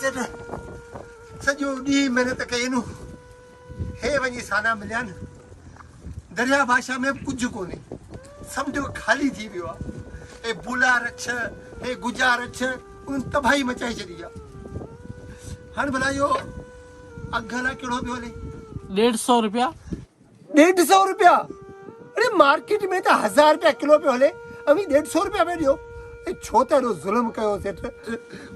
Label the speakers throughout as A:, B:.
A: सेठ सॼो ॾींहुं महिनत कई नु हे वञी साना मिलिया न दरिया भाषा में कुझु कोन्हे समुंड ख़ाली थी वियो आहे ऐं बुला रछ हे गुजा रछ उन तबाही मचाए छॾी आहे हाणे भला इहो अघु अलाए कहिड़ो पियो हले
B: 150 रुपया
A: 150 रुपया अरे मार्केट में त 1000 रुपया किलो पियो हले अभी 150 रुपया में ॾियो छो त एॾो ज़ुल्म कयो सेठ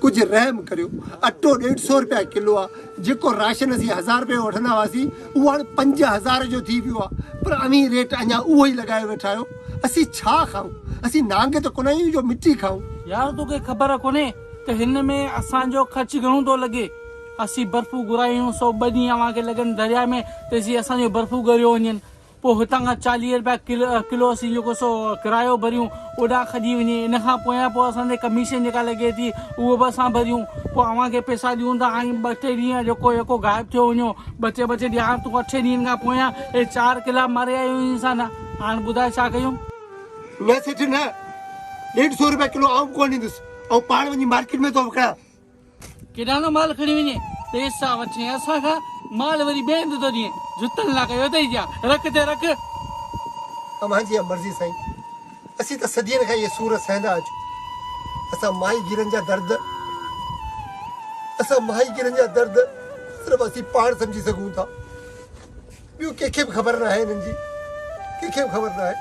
A: कुझु रहम करियो अटो 150 रुपया किलो आहे जेको राशन असीं 1000 रुपये वठंदा हुआसीं उहो हाणे 5000 जो थी वियो आहे पर अमी रेट अञा उहो ई लॻाए वेठा आहियो असीं छा खाऊं असीं नांग त कोन आहियूं जो मिटी खाऊं
B: यार तोखे ख़बर कोन्हे त हिन में असांजो ख़र्च घणो थो लॻे असीं बर्फ़ू घुरायूं 100 2 ॾींहं अव्हांखे लॻनि दरिया में त असीं असांजो बर्फ़ू ॻरियो वञनि पोइ हितां खां 40 रुपया किलो असीं जेको सो किरायो भरियूं ओॾां खॼी वञे इन खां पोइ असांजे कमीशन जेका लॻे थी उहो बि असां भरियूं पोइ अव्हांखे पैसा ॾियूं था हाणे 2-3 ॾींहं जेको गायब थियो वञो बचे ॾियां तूं 8 ॾींहंनि खां पोयां हे 4 किला मारे आहियूं इंसान हाणे ॿुधाए छा कयूं
A: न सेठ न 150 रुपया किलो आऊं कोन ॾींदुसि ऐं पाण वञी मार्केट में थो विकिणां
B: केॾा न माल खणी वञे पैसा वठे असांखां माल वरी ॿिए हंधि थो ॾिए जुतनि लाइ कयो अथई जा रख ते रख
A: अव्हांजी मर्ज़ी साईं असीं त सदियनि खां इहे सूर सहंदा अचूं असां माहीगीरनि जा दर्द सिर्फ़ु असीं पाण सम्झी सघूं था ॿियो कंहिंखे बि ख़बर न आहे हिननि जी कंहिंखे बि ख़बर न आहे